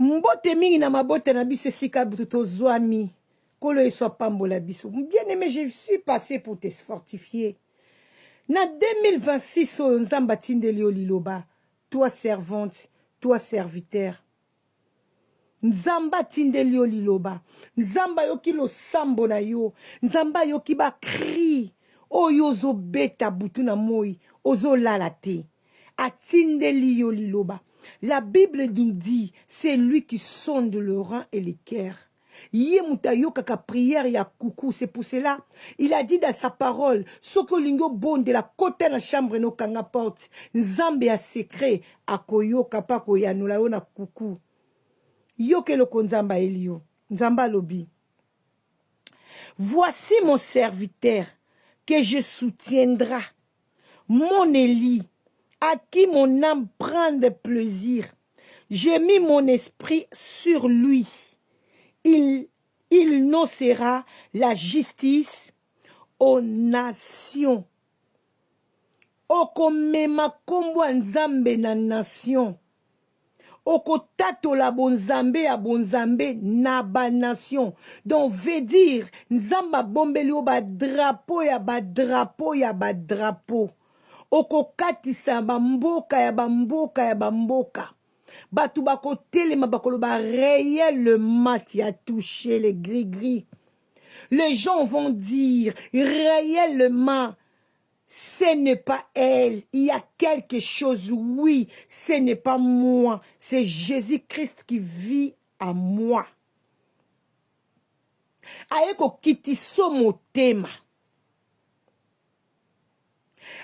Mbote mingi na mabote na biso esika tozwami. Kolo eso pambola biso. Bien aimé, je suis passé pour te fortifier. Na 2026 oyo nzamba tindeli yo liloba. Toi servante, toi serviteur. Nzamba tindeli yo liloba. Nzamba yoki lo sambo na yo. Nzamba yoki ba cri. Oyo zo beta butu na moi. Ozo lalate. Atindeli yo liloba. La Bible nous dit, c'est lui qui sonde le rein et les cœurs. Yé mutayo kaka prière ya coucou, c'est pour cela. Il a dit dans sa parole, soko lingo bon de la côté na chambre no kanga porte. Nzambe a secret, akoyo kapako ya nula yo na coucou. Yo ke lo konzamba elio, nzamba lobi. Voici mon serviteur que je soutiendrai, mon Élie, à qui mon âme prend de plaisir. J'ai mis mon esprit sur lui. Il nocera la justice aux nations. Okomema kombo nzambe na nation. Okotato la bonzambe a bonzambe na ba nation. Donc veut dire nzamba bombeli o ba drapeau ya ba drapeau ya ba drapeau. Okokatisa bamboka ya bamboka ya bamboka. Batu bako telema bakolo ba réellement tu as touché les gris-gris. Les gens vont dire réellement ce n'est pas elle. Il y a quelque chose, oui, ce n'est pas moi. C'est Jésus-Christ qui vit à moi. Aeko kitiso motema.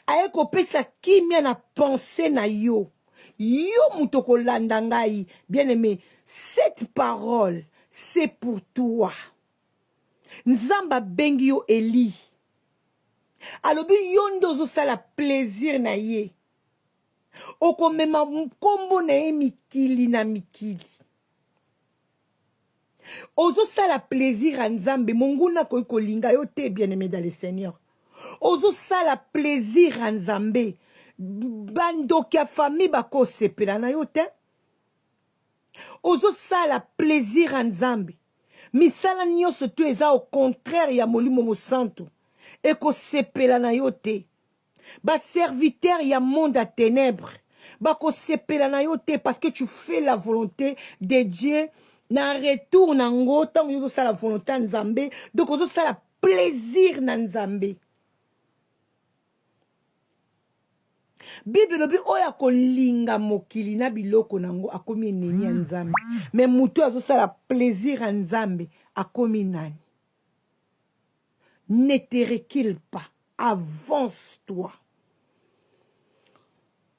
Aeko pesa kimia na pensée na yo. Yo mutoko landangai. Bien aimé, cette parole, c'est pour toi. Nzamba bengi yo Eli. Alobi yondo zo sala plaisir na ye. Oko mema mkombo na ye mikili na mikili. Ozo sala plaisir a Nzambe. Monguna koiko linga yo te bien aimé dans le Seigneur. Ozo sala plaisir a Nzambe. Bando kia famille bako sepela na yo te. Ozo sala plaisir a Nzambe. Misala nyonso tu eza au contraire ya molimo mo santo. Eko sepela na yo te. Ba serviteur ya monde à ténèbres. Bako sepela na yo te parce que tu fais la volonté de Dieu. Na retour na ngo tango yo sala volonté Nzambe. Donc ozo sala plaisir na Nzambe. Bible lobi oya kolinga mokili na biloko nango akomi enemi ya Nzambe. Mais mutu azo sala plaisir à Nzambe akomi nani. Ne te recule pas. Avance-toi.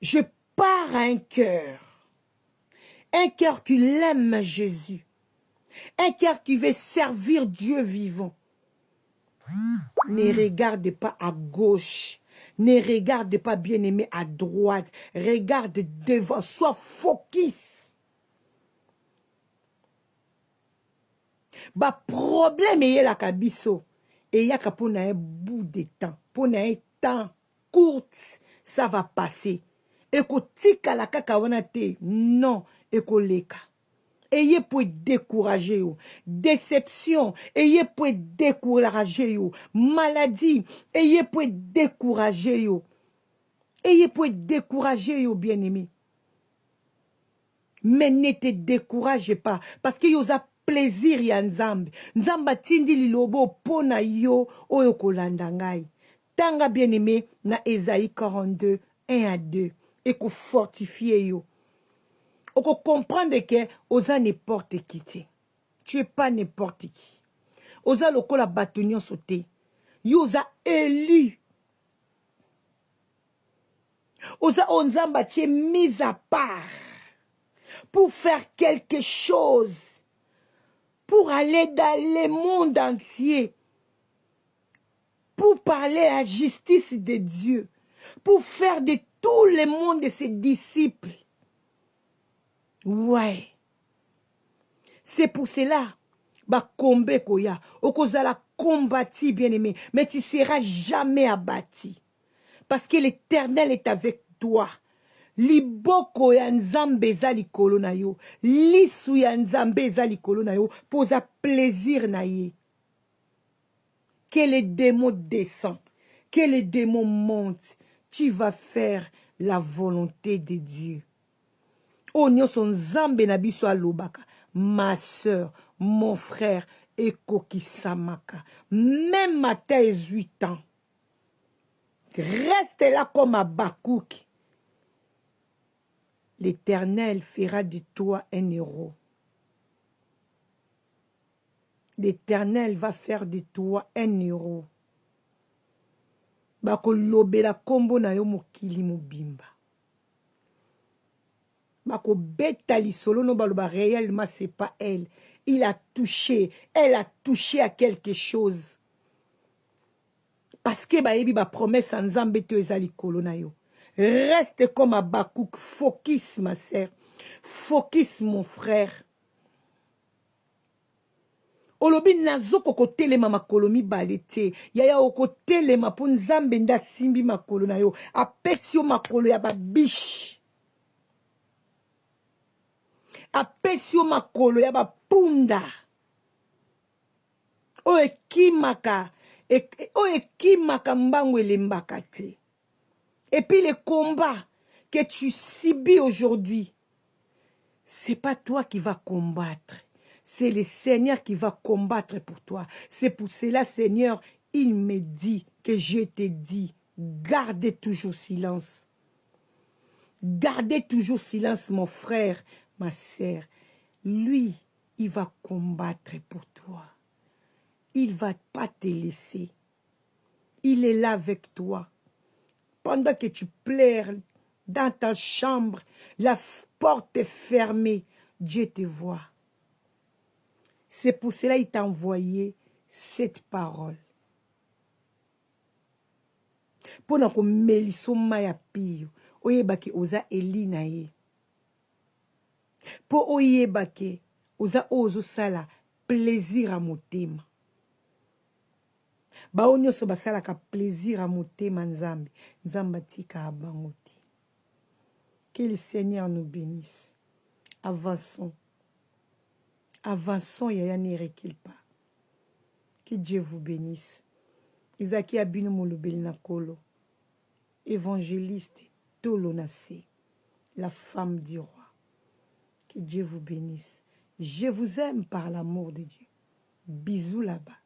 Je pars à un cœur. Un cœur qui l'aime Jésus. Un cœur qui veut servir Dieu vivant. Ne regarde pas à gauche. Ne regarde pas bien-aimé à droite. Regarde devant. Sois focus. Ba problème est la kabiso. Et il y a pour un bout de temps. Pour un temps court, ça va passer. Et que tika la kakawana te. Non. Et que leka. Ayez pour décourager yo. Déception. Ayez pour décourager yo. Maladie. Ayez pour décourager yo. Ayez pour décourager yo, bien-aimé. Mais ne te découragez pas. Parce que yo a plaisir ya Nzambe. Nzamba tindi lilobo pona yo oyo kolanda ngai. Tanga bien-aimé na Esaïe 42, 1 à 2. Et ko fortifier yo. On peut comprendre que osa n'importe qui. Tu es pas n'importe qui. Osa loko la bâtonnier sauté. Yosa élu. Osa onzamba tu es mis à part. Pour faire quelque chose. Pour aller dans le monde entier. Pour parler la justice de Dieu. Pour faire de tout le monde de ses disciples. Ouais. C'est pour cela. Ba kombe koya. Okozala combati, bien-aimé. Mais tu seras jamais abattu. Parce que l'Éternel est avec toi. liboko ya nzambe eza likolo na yo, lisu ya nzambe eza likolo na yo, poza plaisir na ye. Que les démons descendent, que les démons montent, tu vas faire la volonté de Dieu. Oh nyonso nzambe na biso alobaka, ma soeur, mon frère, ekokisamaka, même à tes 18 ans, reste là comme Habakkuk. L'Éternel fera de toi un héros. L'Éternel va faire de toi un héros. Bako lobela kombo na yo mokili mobimba. Bako beta lisolo no baloba réellement c'est pas elle. Il a touché. Elle a touché à quelque chose. Parce que baebi ba promesse en nzambe te ezali kolo na yo. Reste comme Habakkuk. Focus ma sœur. Focus mon frère. Olobi nazoko ko telema makolo mibale te. Yaya oko telema po nzambe nda simbi makolo na yo. Apesi yo makolo ya babiche. Apesi yo makolo ya bapunda. O ekimaka. O ekimaka mbango elembaka te. Et puis les combats que tu subis aujourd'hui, c'est pas toi qui vas combattre. C'est le Seigneur qui va combattre pour toi. C'est pour cela, Seigneur, il me dit que je te dis, gardez toujours silence. Gardez toujours silence, mon frère, ma sœur. Lui, il va combattre pour toi. Il ne va pas te laisser. Il est là avec toi. Pendant que tu pleures dans ta chambre, la porte est fermée, Dieu te voit. C'est pour cela qu'il t'a envoyé cette parole. Pendant que meliso maya piyo, oyebaki oza elina ye. Po oyebaki oza ozo sala plaisir à motema. Ba onyoso basala ka plaisir à motema nzambe. Nzamba tika abangoti. Que le Seigneur nous bénisse. Avançons. Avançons, yaya ne recule pas. Que Dieu vous bénisse. Isaki abino molobeli na kolo. Évangéliste Tolonacé, la femme du roi. Que Dieu vous bénisse. Je vous aime par l'amour de Dieu. Bisous là-bas.